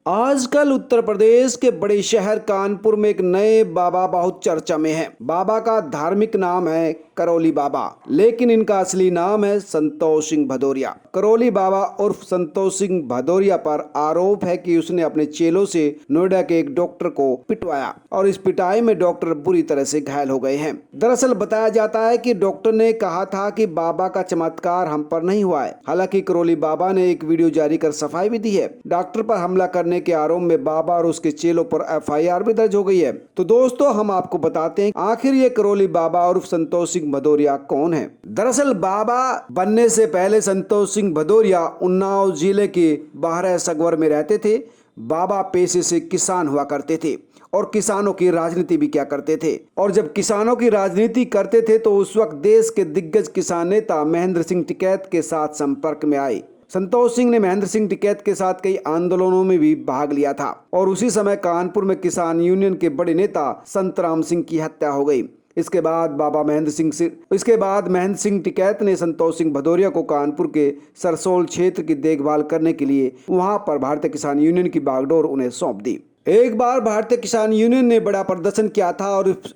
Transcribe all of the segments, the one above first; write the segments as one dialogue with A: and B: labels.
A: आजकल उत्तर प्रदेश के बड़े शहर कानपुर में एक नए बाबा बहुत चर्चा में है। बाबा का धार्मिक नाम है करौली बाबा, लेकिन इनका असली नाम है संतोष सिंह भदौरिया। करौली बाबा उर्फ संतोष सिंह भदौरिया पर आरोप है कि उसने अपने चेलों से नोएडा के एक डॉक्टर को पिटवाया और इस पिटाई में डॉक्टर बुरी तरह से घायल हो गए हैं। दरअसल बताया जाता है कि डॉक्टर ने कहा था कि बाबा का चमत्कार हम पर नहीं हुआ है। हालांकि करौली बाबा ने एक वीडियो जारी कर सफाई भी दी है। डॉक्टर पर हमला करने के आरोप में बाबा और उसके चेलों पर एफआईआर भी दर्ज हो गई है। तो दोस्तों, हम आपको बताते हैं आखिर ये करौली बाबा और संतोष सिंह भदौरिया कौन है। दरअसल बाबा बनने से पहले संतोष सिंह भदौरिया उन्नाव जिले के बाहर सगवर में रहते थे। बाबा पेशे से किसान हुआ करते थे और किसानों की राजनीति भी क्या करते थे। और जब किसानों की राजनीति करते थे तो उस वक्त देश के दिग्गज किसान नेता महेंद्र सिंह टिकैत के साथ संपर्क में आए। संतोष सिंह ने महेंद्र सिंह टिकैत के साथ कई आंदोलनों में भी भाग लिया था और उसी समय कानपुर में किसान यूनियन के बड़े नेता संतराम सिंह की हत्या हो गई। इसके बाद महेंद्र सिंह टिकैत ने संतोष सिंह भदौरिया को कानपुर के सरसोल क्षेत्र की देखभाल करने के लिए वहां पर भारतीय किसान यूनियन की बागडोर उन्हें सौंप दी। एक बार भारतीय किसान यूनियन ने बड़ा प्रदर्शन किया था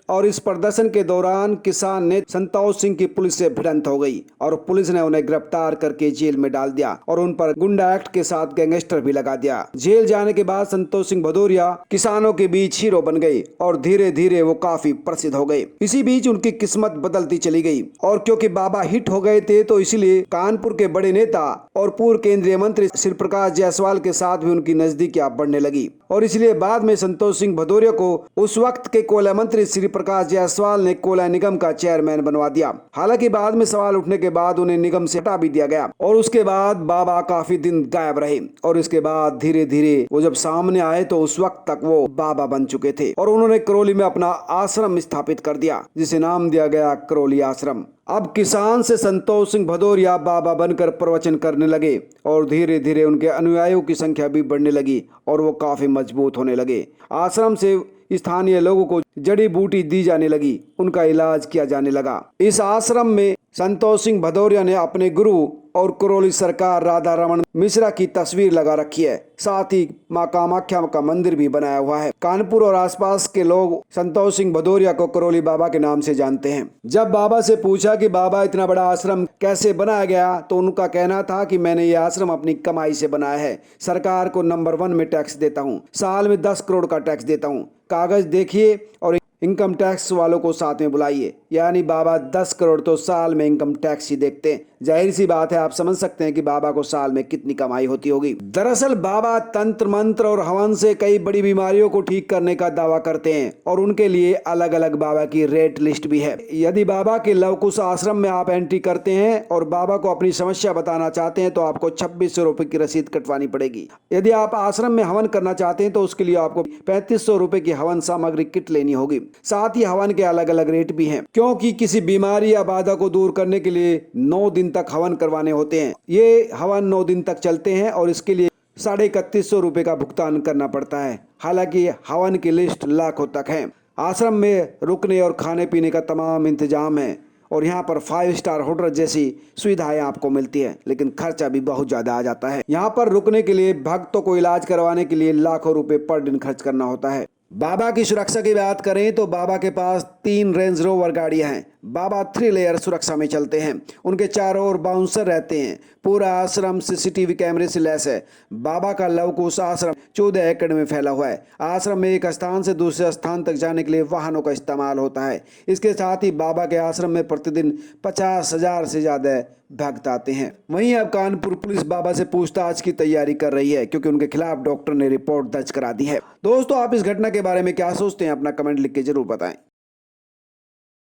A: और इस प्रदर्शन के दौरान किसान ने संतोष सिंह की पुलिस से भिड़ंत हो गई और पुलिस ने उन्हें गिरफ्तार करके जेल में डाल दिया और उन पर गुंडा एक्ट के साथ गैंगस्टर भी लगा दिया। जेल जाने के बाद संतोष सिंह भदौरिया किसानों के बीच हीरो बन गए और धीरे धीरे वो काफी प्रसिद्ध हो गए। इसी बीच उनकी किस्मत बदलती चली गई और क्योंकि बाबा हिट हो गए थे तो इसलिए कानपुर के बड़े नेता और पूर्व केंद्रीय मंत्री श्री प्रकाश जायसवाल के साथ भी उनकी नजदीकियां बढ़ने लगी और इसलिए बाद में संतोष सिंह भदौरिया को उस वक्त के कोयला मंत्री श्री प्रकाश जायसवाल ने कोयला निगम का चेयरमैन बनवा दिया। हालांकि बाद में सवाल उठने के बाद उन्हें निगम से हटा भी दिया गया और उसके बाद बाबा काफी दिन गायब रहे और इसके बाद धीरे धीरे वो जब सामने आए तो उस वक्त तक वो बाबा बन चुके थे और उन्होंने करौली में अपना आश्रम स्थापित कर दिया जिसे नाम दिया गया करौली आश्रम। अब किसान से संतोष सिंह भदौरिया बाबा बनकर प्रवचन करने लगे और धीरे धीरे उनके अनुयायियों की संख्या भी बढ़ने लगी और वो काफी मजबूत होने लगे। आश्रम से स्थानीय लोगों को जड़ी बूटी दी जाने लगी, उनका इलाज किया जाने लगा। इस आश्रम में संतोष सिंह भदौरिया ने अपने गुरु और करौली सरकार राधा रमन मिश्रा की तस्वीर लगा रखी है। साथ ही मां कामाख्या का मंदिर भी बनाया हुआ है। कानपुर और आसपास के लोग संतोष सिंह भदौरिया को करौली बाबा के नाम से जानते हैं। जब बाबा से पूछा कि बाबा इतना बड़ा आश्रम कैसे बनाया गया तो उनका कहना था कि मैंने ये आश्रम अपनी कमाई से बनाया है। सरकार को नंबर 1 में टैक्स देता हूँ, साल में 10 करोड़ का टैक्स देता हूँ। कागज देखिए और इनकम टैक्स वालों को साथ में बुलाइए। यानी बाबा 10 करोड़ तो साल में इनकम टैक्स ही देखते हैं। जाहिर सी बात है, आप समझ सकते हैं कि बाबा को साल में कितनी कमाई होती होगी। दरअसल बाबा तंत्र मंत्र और हवन से कई बड़ी बीमारियों को ठीक करने का दावा करते हैं और उनके लिए अलग अलग बाबा की रेट लिस्ट भी है। यदि बाबा के लवकुश आश्रम में आप एंट्री करते हैं और बाबा को अपनी समस्या बताना चाहते हैं तो आपको 2600 रुपए की रसीद कटवानी पड़ेगी। यदि आप आश्रम में हवन करना चाहते हैं तो उसके लिए आपको 3500 रुपए की हवन सामग्री किट लेनी होगी। साथ ही हवन के अलग अलग रेट भी हैं, क्योंकि किसी बीमारी या बाधा को दूर करने के लिए 9 दिन तक हवन करवाने होते हैं। ये हवन 9 दिन तक चलते हैं और इसके लिए 3150 रुपए का भुगतान करना पड़ता है। हालांकि हवन की लिस्ट लाखों तक है। आश्रम में रुकने और खाने पीने का तमाम इंतजाम है और यहाँ पर 5 स्टार होटल जैसी सुविधाएं आपको मिलती है, लेकिन खर्चा भी बहुत ज्यादा आ जाता है। यहाँ पर रुकने के लिए भक्तों को इलाज करवाने के लिए लाखों रुपए पर दिन खर्च करना होता है। बाबा की सुरक्षा की बात करें तो बाबा के पास 3 रेंज रोवर गाड़ियां हैं। बाबा 3 लेयर सुरक्षा में चलते हैं। उनके चारों ओर बाउंसर रहते हैं। पूरा आश्रम सीसीटीवी कैमरे से लैस है। बाबा का लवकुश आश्रम 14 एकड़ में फैला हुआ है। आश्रम में एक स्थान से दूसरे स्थान तक जाने के लिए वाहनों का इस्तेमाल होता है। इसके साथ ही बाबा के आश्रम में प्रतिदिन 50,000 से ज्यादा भक्त आते हैं। वहीं अब कानपुर पुलिस बाबा से पूछताछ की तैयारी कर रही है, क्योंकि उनके खिलाफ डॉक्टर ने रिपोर्ट दर्ज करा दी है। दोस्तों, आप इस घटना के बारे में क्या सोचते हैं? अपना कमेंट लिख के जरूर बताएं।